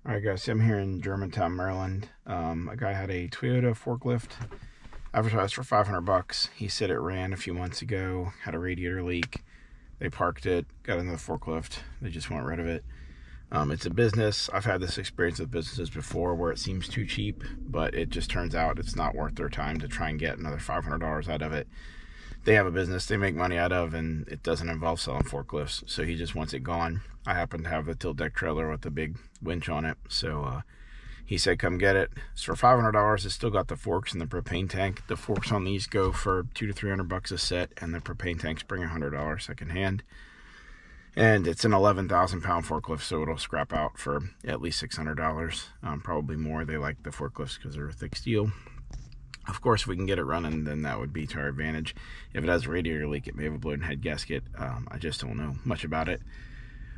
Alright guys, so I'm here in Germantown, Maryland. A guy had a Toyota forklift advertised for 500 bucks. He said it ran a few months ago, had a radiator leak. They parked it, got into the forklift. They just want rid of it. It's a business. I've had this experience with businesses before where it seems too cheap, but it just turns out it's not worth their time to try and get another $500 out of it. They have a business they make money out of, and it doesn't involve selling forklifts, so he just wants it gone. I happen to have the tilt deck trailer with the big winch on it, so he said come get it. It's for $500. It's still got the forks and the propane tank. The forks on these go for $200 to $300 a set, and the propane tanks bring $100 secondhand. And it's an 11,000 pound forklift, so it'll scrap out for at least $600, probably more. They like the forklifts because they're thick steel. Of course, if we can get it running, then that would be to our advantage. If it has a radiator leak, it may have a blown head gasket. I just don't know much about it.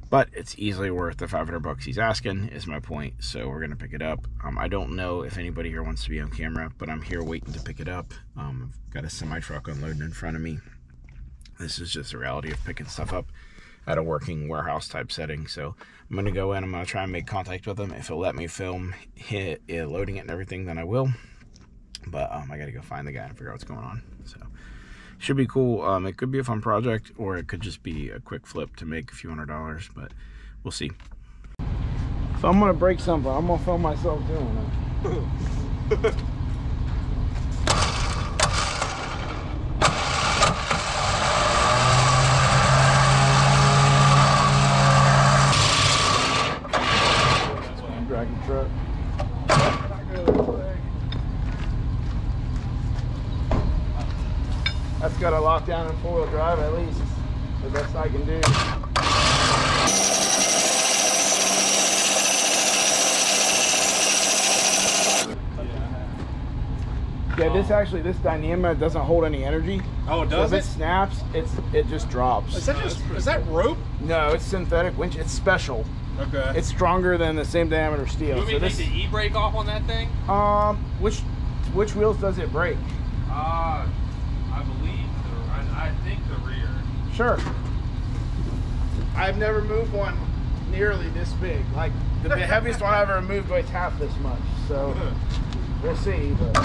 But it's easily worth the 500 bucks he's asking, is my point. So we're going to pick it up. I don't know if anybody here wants to be on camera, but I'm here waiting to pick it up. I've got a semi-truck unloading in front of me. This is just the reality of picking stuff up at a working warehouse type setting. So I'm going to go in. I'm going to try and make contact with him. If he'll let me film loading it and everything, then I will. But I gotta go find the guy and figure out what's going on. So should be cool. It could be a fun project, or it could just be a quick flip to make a few $100s, but we'll see. So I'm gonna break something. I'm gonna film myself doing it. Drag your truck. That's got to lock down in 4-wheel drive at least. The best I can do. Yeah, this Dynama doesn't hold any energy. Oh, it doesn't? So if it snaps, it just drops. Is that rope? No, it's synthetic winch. It's special. Okay. It's stronger than the same diameter steel. You want me to take the e-brake off on that thing? Which wheels does it break? I think the rear. Sure. I've never moved one nearly this big. Like the heaviest one I've ever moved weighs half this much. So we'll see. But.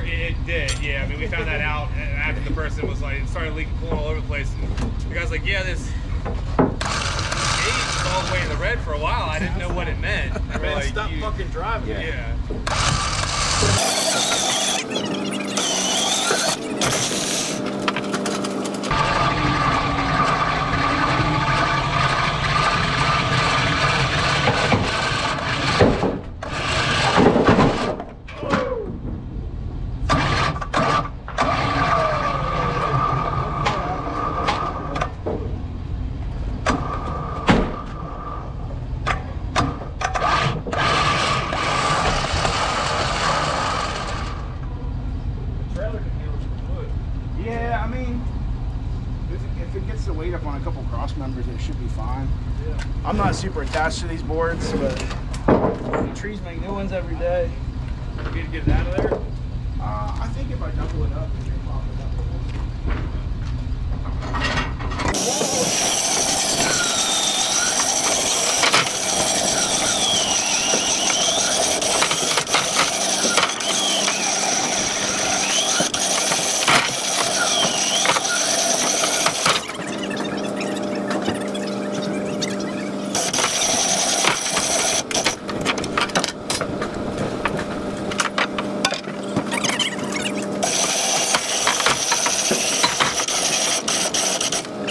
It did, yeah. I mean, we found that out after the person was like, it started leaking, pulling all over the place. And the guy's like, yeah, this gauge was all the way in the red for a while. I didn't know what it meant. Man, like, stop fucking driving. Yeah. Yeah, I mean, if it gets the weight up on a couple cross members, it should be fine. Yeah. I'm not super attached to these boards, but the trees make new ones every day. You need to get it out of there? I think if I double it up, it should pop it up.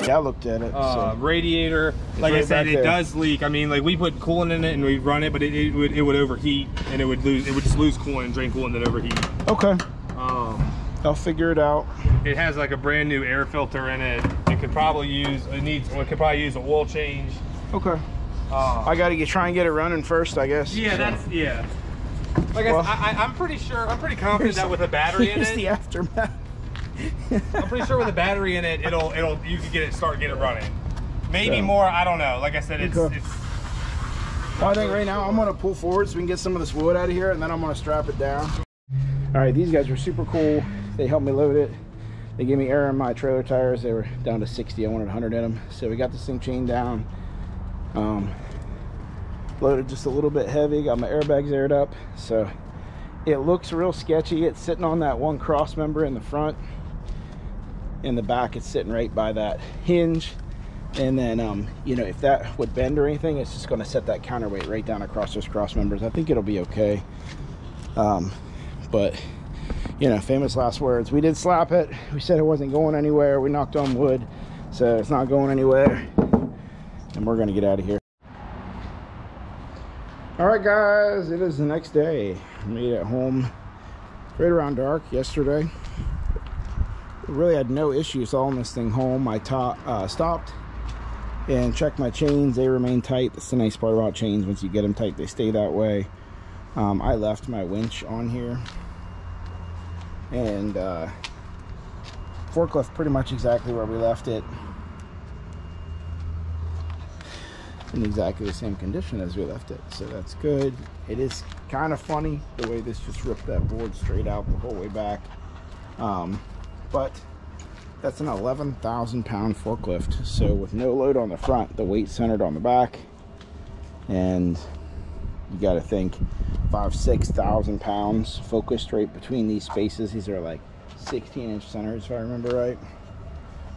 I looked at it. So. Radiator, like I said, it does leak. I mean, like we put coolant in it and we run it, but it would overheat and it would just lose coolant and drain coolant and then overheat. Okay. I'll figure it out. It has like a brand new air filter in it. It could probably use an oil change. Okay. I got to try and get it running first, I guess. Yeah, so. that's Like I'm pretty confident that with a battery in it, the aftermath. I'm pretty sure with a battery in it, you can start get it running. Maybe more, I don't know. Like I said, it's. Well, I think right now I'm gonna pull forward so we can get some of this wood out of here, and then I'm gonna strap it down. All right, these guys were super cool. They helped me load it. They gave me air in my trailer tires. They were down to 60. I wanted 100 in them, so we got this thing chained down. Loaded just a little bit heavy. Got my airbags aired up, so it looks real sketchy. It's sitting on that one cross member in the front. In the back, it's sitting right by that hinge. And then, you know, if that would bend or anything, it's just going to set that counterweight right down across those cross members. I think it'll be okay. But, you know, famous last words. We did slap it. We said it wasn't going anywhere. We knocked on wood, so it's not going anywhere. And we're going to get out of here. All right, guys, it is the next day. I made it home right around dark yesterday. Really had no issues hauling this thing home. I stopped and checked my chains. They remain tight. That's the nice part about chains. Once you get them tight, they stay that way. I left my winch on here, and forklift pretty much exactly where we left it, in exactly the same condition as we left it, so that's good. It is kind of funny the way this just ripped that board straight out the whole way back, but that's an 11,000 pound forklift, so with no load on the front, the weight centered on the back, and you got to think 5,000–6,000 pounds focused right between these spaces. These are like 16-inch centers if I remember right.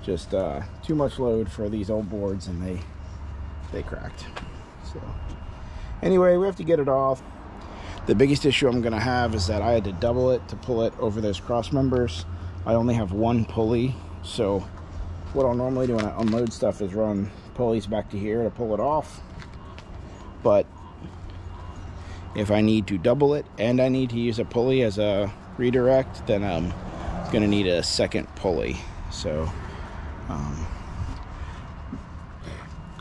Just too much load for these old boards, and they cracked. So anyway, we have to get it off. The biggest issue I'm gonna have is that I had to double it to pull it over those cross members. I only have one pulley, so what I'll normally do when I unload stuff is run pulleys back to here to pull it off. But if I need to double it and I need to use a pulley as a redirect, then I'm gonna need a second pulley. So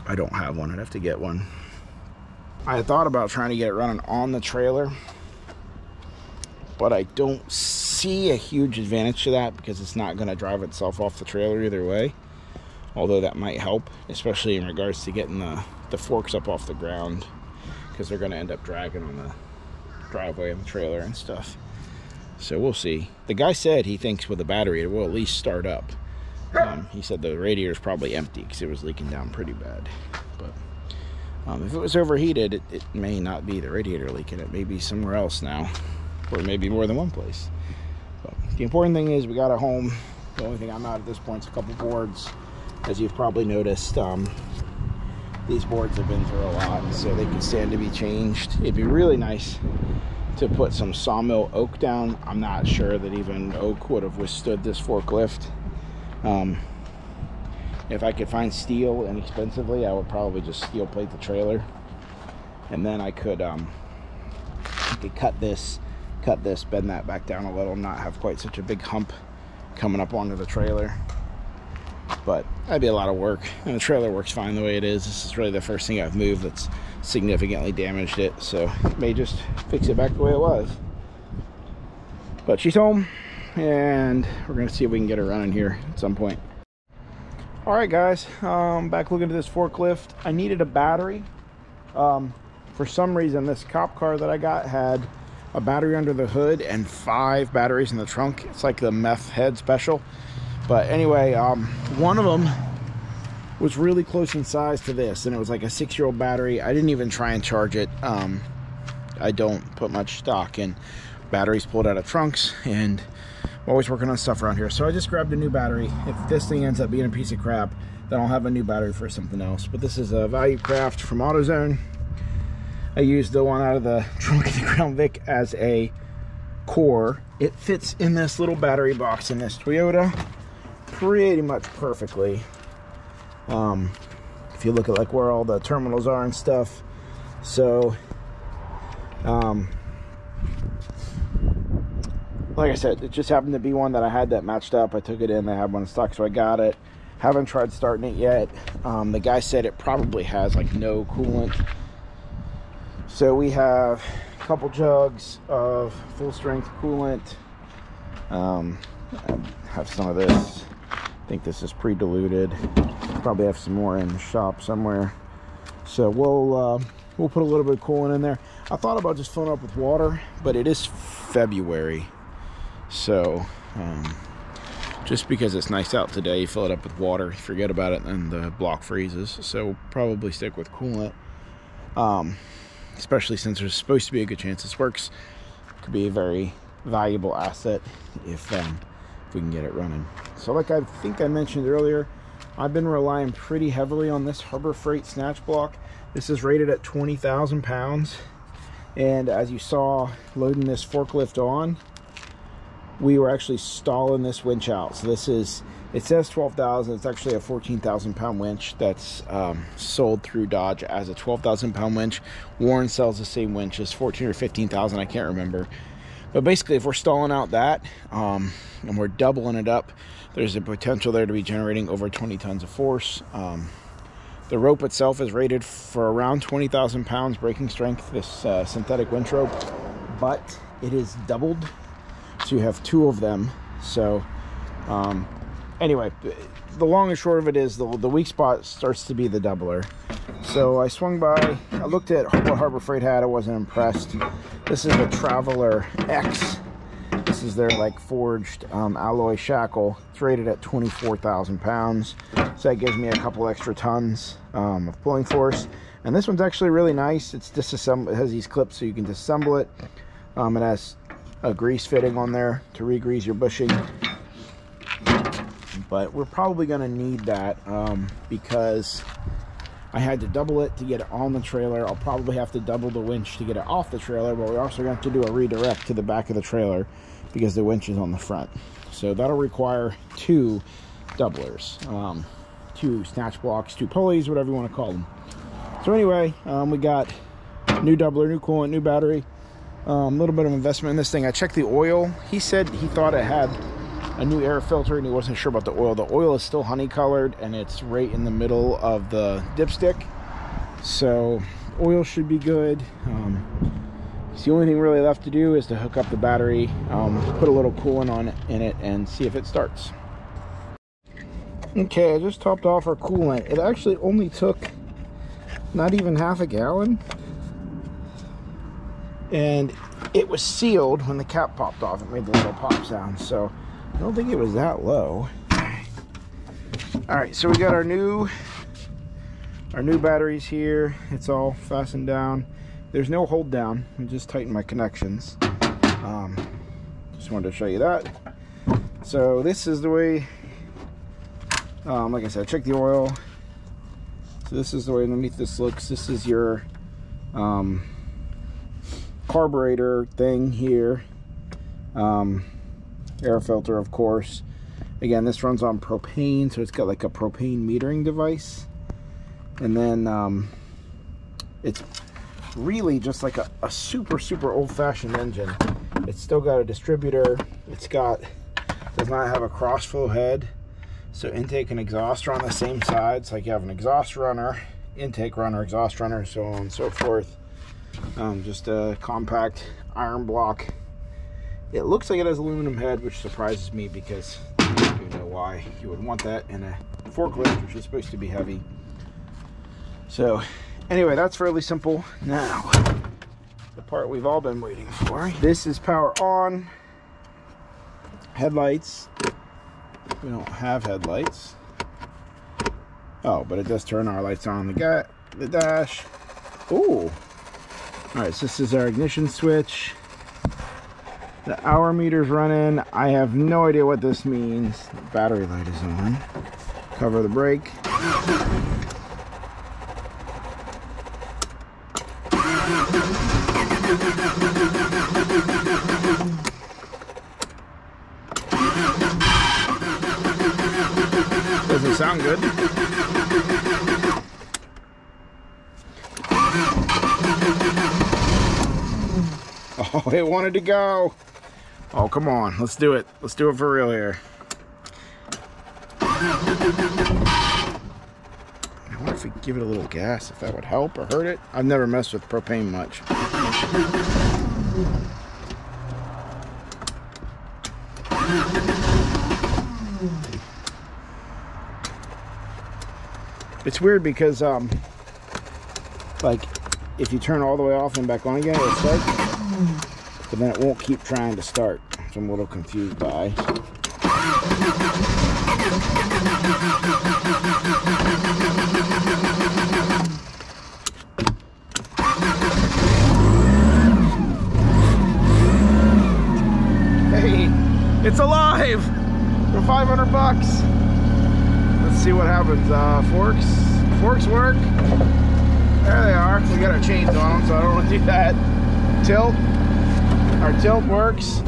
I don't have one. I'd have to get one. I had thought about trying to get it running on the trailer, but I don't see a huge advantage to that because it's not going to drive itself off the trailer either way, although that might help, especially in regards to getting the forks up off the ground, because they're going to end up dragging on the driveway and the trailer and stuff. So we'll see. The guy said he thinks with a battery it will at least start up. He said the radiator's probably empty because it was leaking down pretty bad, but if it was overheated, it may not be the radiator leaking. It may be somewhere else now, or maybe more than one place. But the important thing is we got it home. The only thing I'm out at this point is a couple boards. As you've probably noticed, these boards have been through a lot, so they can stand to be changed. It'd be really nice to put some sawmill oak down. I'm not sure that even oak would have withstood this forklift. If I could find steel inexpensively, I would probably just steel plate the trailer, and then I could cut this, bend that back down a little, not have quite such a big hump coming up onto the trailer. But that'd be a lot of work, and the trailer works fine the way it is. This is really the first thing I've moved that's significantly damaged it, so may just fix it back the way it was. But she's home, and we're gonna see if we can get her running here at some point. All right, guys, back looking at this forklift. I needed a battery. For some reason, this cop car that I got had a battery under the hood and 5 batteries in the trunk. It's like the meth head special. But anyway, one of them was really close in size to this, and it was like a 6-year-old battery. I didn't even try and charge it. I don't put much stock in batteries pulled out of trunks, and I'm always working on stuff around here. So I just grabbed a new battery. If this thing ends up being a piece of crap, then I'll have a new battery for something else. But this is a Value Craft from AutoZone. I used the one out of the trunk of the Crown Vic as a core. It fits in this little battery box in this Toyota pretty much perfectly. If you look at like where all the terminals are and stuff. So like I said, it just happened to be one that I had that matched up. I took it in, they had one in stock, so I got it. Haven't tried starting it yet. The guy said it probably has like no coolant. So we have a couple jugs of full strength coolant. I have some of this. I think this is pre-diluted. Probably have some more in the shop somewhere. So we'll put a little bit of coolant in there. I thought about just filling up with water, but it is February. So just because it's nice out today, you fill it up with water, forget about it, and the block freezes. So we'll probably stick with coolant. Especially since there's supposed to be a good chance this works. Could be a very valuable asset if we can get it running. So like I think I mentioned earlier, I've been relying pretty heavily on this Harbor Freight snatch block. This is rated at 20,000 pounds. And as you saw, loading this forklift on, we were actually stalling this winch out. So this is, it says 12,000, it's actually a 14,000 pound winch that's sold through Dodge as a 12,000 pound winch. Warren sells the same winch as 14 or 15,000, I can't remember. But basically, if we're stalling out that and we're doubling it up, there's a potential there to be generating over 20 tons of force. The rope itself is rated for around 20,000 pounds braking strength, this synthetic winch rope, but it is doubled, so you have two of them. So anyway, the long and short of it is the weak spot starts to be the doubler. So I swung by, I looked at what Harbor Freight had, I wasn't impressed. This is a Traveler X. This is their like forged alloy shackle. It's rated at 24,000 pounds. So that gives me a couple extra tons of pulling force. And this one's actually really nice. It's disassembled, it has these clips so you can disassemble it. It has a grease fitting on there to re-grease your bushing. But we're probably gonna need that because I had to double it to get it on the trailer. I'll probably have to double the winch to get it off the trailer, but we're also going to have to do a redirect to the back of the trailer because the winch is on the front. So that'll require two doublers, two snatch blocks, two pulleys, whatever you want to call them. So anyway, we got new doubler, new coolant, new battery, a little bit of investment in this thing. I checked the oil. He said he thought it had a new air filter and he wasn't sure about the oil. The oil is still honey colored and it's right in the middle of the dipstick, so oil should be good. So the only thing really left to do is to hook up the battery, put a little coolant in it and see if it starts. Okay, I just topped off our coolant. It actually only took not even half a gallon, and it was sealed. When the cap popped off, it made the little pop sound, so I don't think it was that low. All right, so we got our new batteries here. It's all fastened down. There's no hold down. I just tightened my connections. Just wanted to show you that. So this is the way, like I said, check the oil. So this is the way underneath this looks. This is your carburetor thing here. Air filter, of course. Again, this runs on propane, so it's got like a propane metering device. And then it's really just like a super old-fashioned engine. It's still got a distributor. Does not have a cross-flow head, so intake and exhaust are on the same side. It's like you have an exhaust runner, intake runner, exhaust runner, so on and so forth. Just a compact iron block. It looks like it has aluminum head, which surprises me because I don't even know why you would want that in a forklift, which is supposed to be heavy. So anyway, that's fairly simple. Now, the part we've all been waiting for. This is power on. Headlights. We don't have headlights. Oh, but it does turn our lights on the dash. Ooh. All right, so this is our ignition switch. The hour meter's running. I have no idea what this means. The battery light is on. Cover the brake. Doesn't sound good. Oh, it wanted to go. Oh, come on. Let's do it. Let's do it for real here. I wonder if we could give it a little gas, if that would help or hurt it. I've never messed with propane much. It's weird because like if you turn all the way off and back on again, it'll start, but then it won't keep trying to start, which I'm a little confused by. Hey, it's alive for 500 bucks. Let's see what happens. Forks work. There they are. We got our chains on them, so I don't want to do that. Tilt. Our tilt works.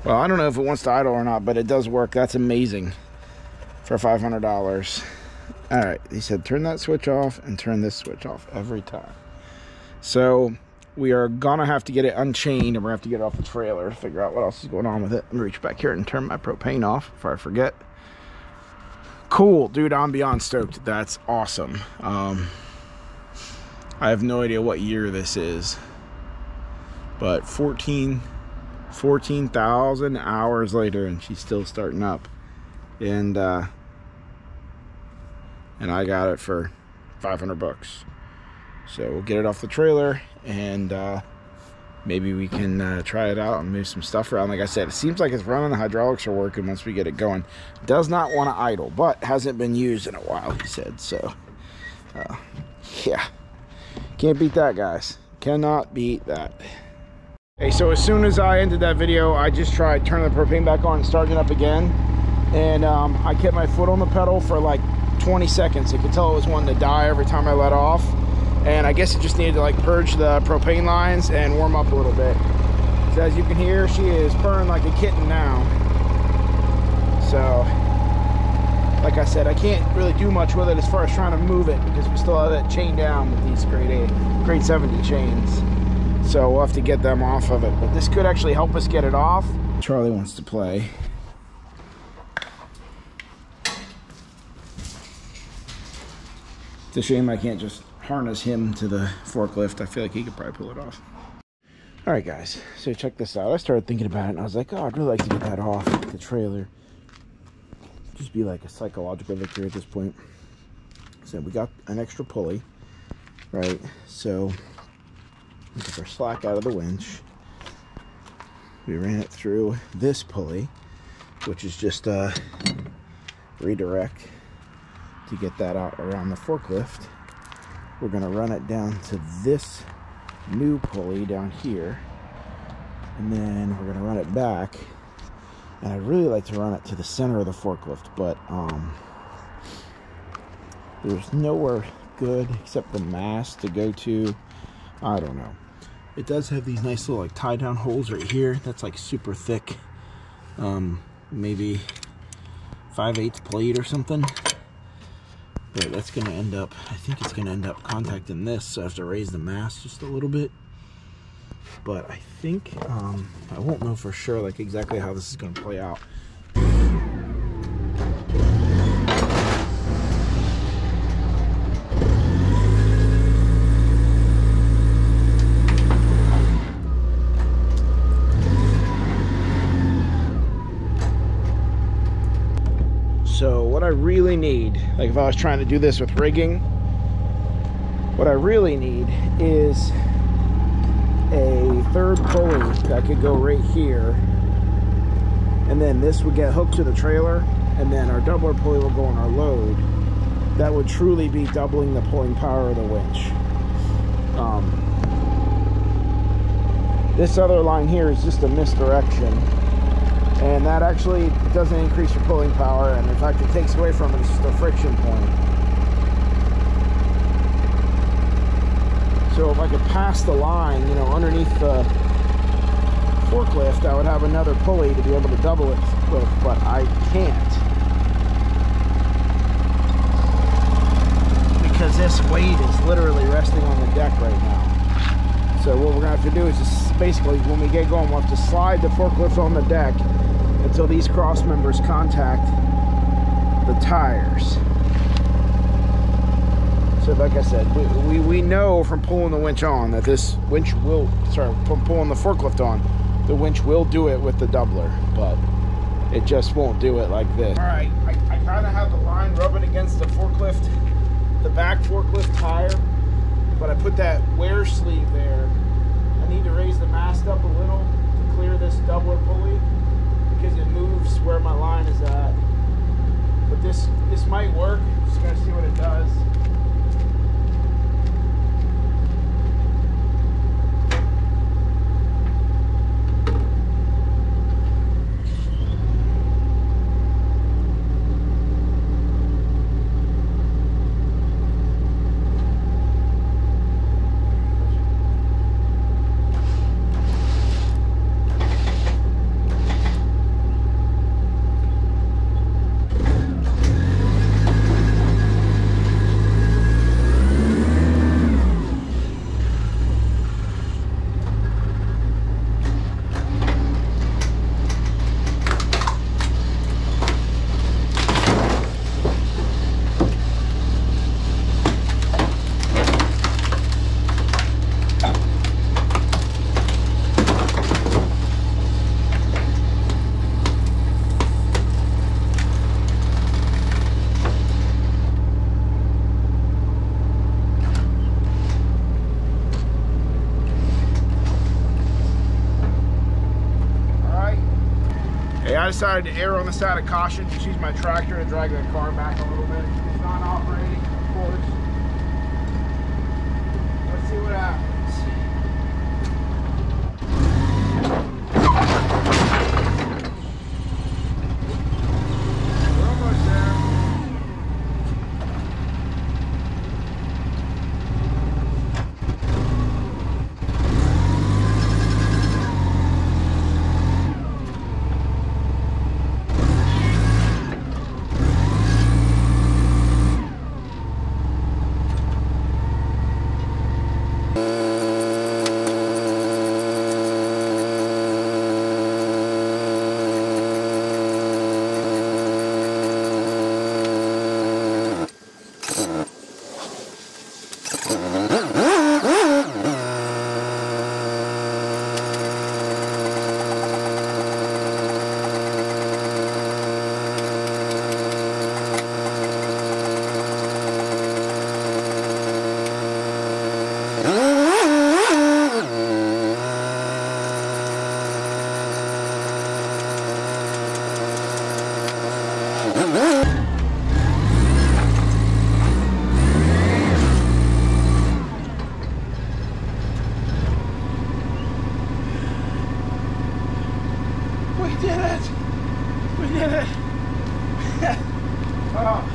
Well, I don't know if it wants to idle or not, but it does work. That's amazing for $500. All right, he said turn that switch off and turn this switch off every time. So we are gonna have to get it unchained, and we're gonna have to get it off the trailer to figure out what else is going on with it. Let me reach back here and turn my propane off before I forget. Cool, dude, I'm beyond stoked. That's awesome. I have no idea what year this is, but 14,000 hours later and she's still starting up, and I got it for 500 bucks. So we'll get it off the trailer, and maybe we can try it out and move some stuff around. Like I said, it seems like it's running. The hydraulics are working once we get it going. Does not want to idle, but hasn't been used in a while, he said. So yeah, can't beat that, guys. Cannot beat that. Hey, so as soon as I ended that video, I just tried turning the propane back on and starting it up again, and I kept my foot on the pedal for like 20 seconds. I could tell it was wanting to die every time I let off, and I guess it just needed to like purge the propane lines and warm up a little bit. So as you can hear, she is purring like a kitten now. So like I said, I can't really do much with it as far as trying to move it, because we still have that chain down with these grade 70 chains. So we'll have to get them off of it, but this could actually help us get it off. Charlie wants to play. It's a shame I can't just harness him to the forklift. I feel like he could probably pull it off. All right, guys, so check this out. I started thinking about it, and I was like, oh, I'd really like to get that off the trailer. Just be like a psychological victory at this point. So we got an extra pulley, right? So we took our slack out of the winch. We ran it through this pulley, which is just a redirect to get that out around the forklift. We're going to run it down to this new pulley down here, and then we're going to run it back. And I'd really like to run it to the center of the forklift, but there's nowhere good except the mast to go to. I don't know. It does have these nice little like tie down holes right here. That's like super thick, maybe 5/8 plate or something. But that's going to end up, I think it's going to end up contacting this, so I have to raise the mast just a little bit. But I think, I won't know for sure like exactly how this is going to play out. So what I really need, like if I was trying to do this with rigging, what I really need is a third pulley that could go right here, and then this would get hooked to the trailer, and then our doubler pulley will go on our load. That would truly be doubling the pulling power of the winch. This other line here is just a misdirection, and that actually doesn't increase your pulling power, and in fact it takes away from it. It's just a friction point. So if I could pass the line, you know, underneath the forklift, I would have another pulley to be able to double it with, but I can't. because this weight is literally resting on the deck right now. So what we're gonna have to do is just basically, when we get going, we'll have to slide the forklift on the deck until these cross members contact the tires. So like I said, we know from pulling the winch on that this winch will, from pulling the forklift on, the winch will do it with the doubler, but it just won't do it like this. All right, I kind of have the line rubbing against the forklift, the back forklift tire, but I put that wear sleeve there. I need to raise the mast up a little to clear this doubler pulley because it moves where my line is at. But this might work. Just gotta see what it does. I decided to err on the side of caution, just use my tractor to drag the car back a little bit. It's not operating, of course. Let's see what happens. We're almost there. We did it! We did it! Oh.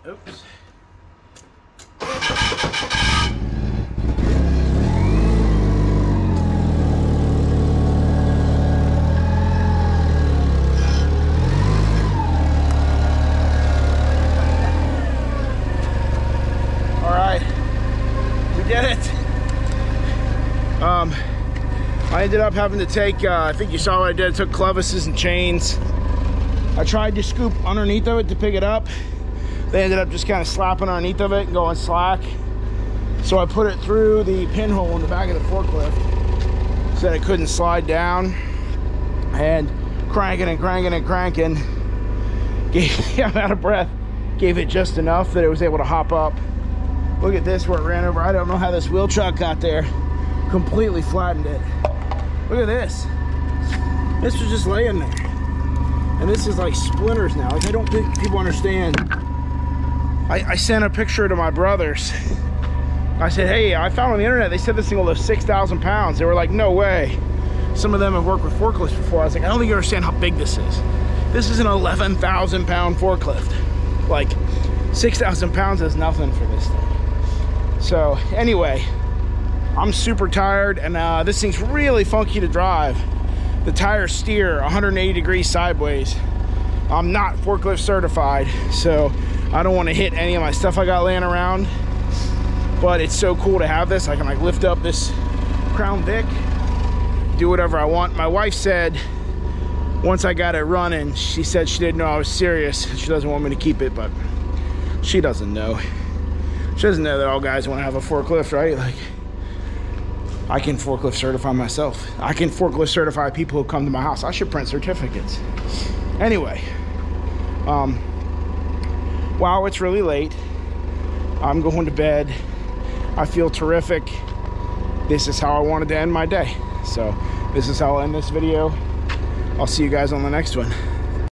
Oops. All right, we did it. I ended up having to take, I think you saw what I did, I took clevises and chains. I tried to scoop underneath of it to pick it up. They ended up just kind of slapping underneath of it and going slack. So I put it through the pinhole in the back of the forklift so that it couldn't slide down, and cranking and cranking and cranking. I'm out of breath. Gave it just enough that it was able to hop up. Look at this where it ran over. I don't know how this wheel chuck got there. Completely flattened it. Look at this. This was just laying there. And this is like splinters now. Like, I don't think people understand. I sent a picture to my brothers. I said, hey, I found on the internet, they said this thing will lift 6,000 pounds. They were like, no way. Some of them have worked with forklifts before. I was like, I don't think you understand how big this is. This is an 11,000 pound forklift. Like, 6,000 pounds is nothing for this thing. So anyway, I'm super tired, and this thing's really funky to drive. The tires steer 180 degrees sideways. I'm not forklift certified, so I don't want to hit any of my stuff I got laying around. But it's so cool to have this. I can like lift up this Crown Vic, do whatever I want. My wife said once I got it running, she said she didn't know I was serious. She doesn't want me to keep it, but she doesn't know. She doesn't know that all guys want to have a forklift, right? Like, I can forklift certify myself. I can forklift certify people who come to my house. I should print certificates. Anyway, wow, it's really late. I'm going to bed. I feel terrific. This is how I wanted to end my day. So this is how I'll end this video. I'll see you guys on the next one.